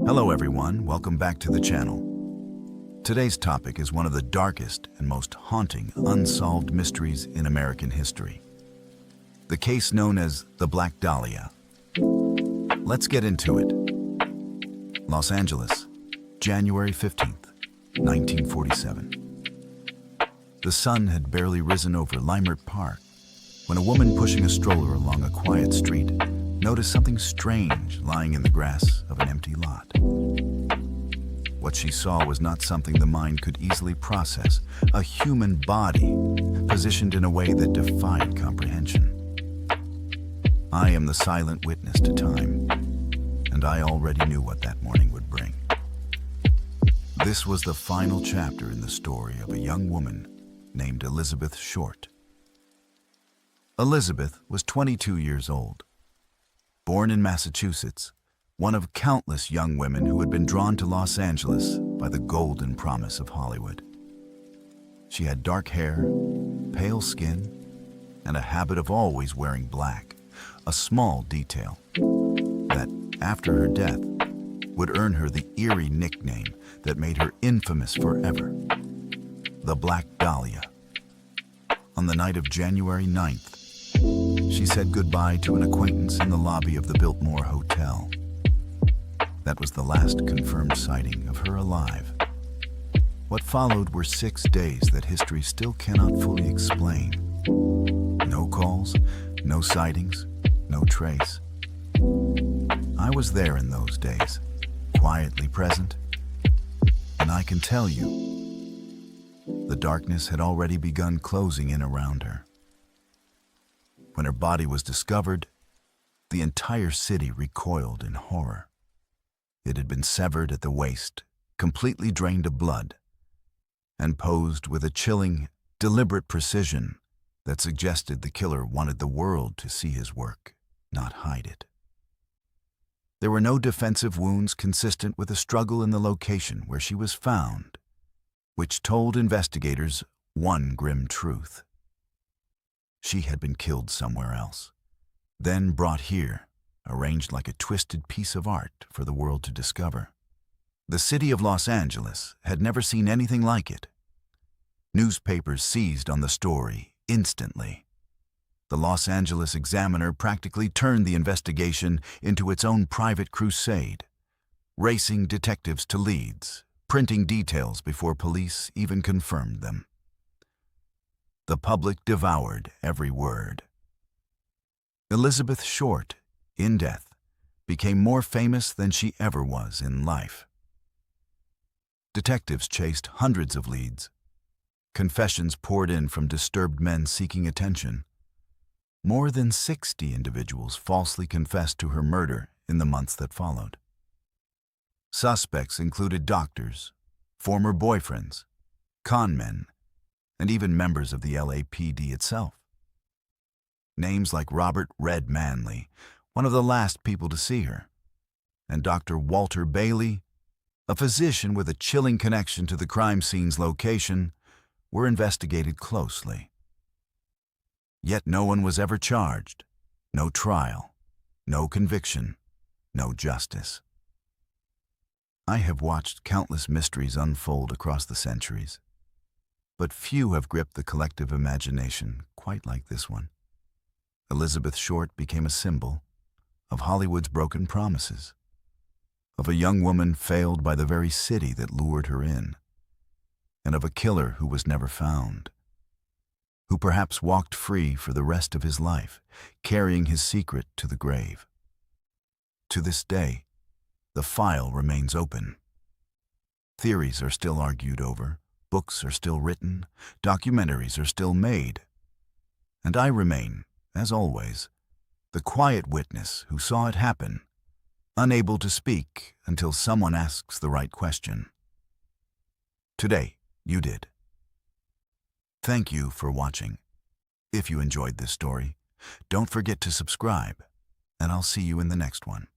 Hello everyone, welcome back to the channel. Today's topic is one of the darkest and most haunting unsolved mysteries in American history. The case known as the Black Dahlia. Let's get into it. Los Angeles, January 15th, 1947. The sun had barely risen over Leimert Park when a woman pushing a stroller along a quiet street noticed something strange lying in the grass of an empty lot. What she saw was not something the mind could easily process, a human body positioned in a way that defied comprehension. I am the silent witness to time, and I already knew what that morning would bring. This was the final chapter in the story of a young woman named Elizabeth Short. Elizabeth was 22 years old. Born in Massachusetts, one of countless young women who had been drawn to Los Angeles by the golden promise of Hollywood. She had dark hair, pale skin, and a habit of always wearing black, a small detail that, after her death, would earn her the eerie nickname that made her infamous forever, the Black Dahlia. On the night of January 9th, she said goodbye to an acquaintance in the lobby of the Biltmore Hotel. That was the last confirmed sighting of her alive. What followed were 6 days that history still cannot fully explain. No calls, no sightings, no trace. I was there in those days, quietly present, and I can tell you, the darkness had already begun closing in around her. When her body was discovered, the entire city recoiled in horror. It had been severed at the waist, completely drained of blood, and posed with a chilling, deliberate precision that suggested the killer wanted the world to see his work, not hide it. There were no defensive wounds consistent with a struggle in the location where she was found, which told investigators one grim truth. She had been killed somewhere else, then brought here, arranged like a twisted piece of art for the world to discover. The city of Los Angeles had never seen anything like it. Newspapers seized on the story instantly. The Los Angeles Examiner practically turned the investigation into its own private crusade, racing detectives to leads, printing details before police even confirmed them. The public devoured every word. Elizabeth Short, in death, became more famous than she ever was in life. Detectives chased hundreds of leads. Confessions poured in from disturbed men seeking attention. More than 60 individuals falsely confessed to her murder in the months that followed. Suspects included doctors, former boyfriends, con men, and even members of the LAPD itself. Names like Robert "Red" Manley, one of the last people to see her, and Dr. Walter Bailey, a physician with a chilling connection to the crime scene's location, were investigated closely. Yet no one was ever charged, no trial, no conviction, no justice. I have watched countless mysteries unfold across the centuries, but few have gripped the collective imagination quite like this one. Elizabeth Short became a symbol of Hollywood's broken promises, of a young woman failed by the very city that lured her in, and of a killer who was never found, who perhaps walked free for the rest of his life, carrying his secret to the grave. To this day, the file remains open. Theories are still argued over, books are still written, documentaries are still made, and I remain, as always, the quiet witness who saw it happen, unable to speak until someone asks the right question. Today, you did. Thank you for watching. If you enjoyed this story, don't forget to subscribe, and I'll see you in the next one.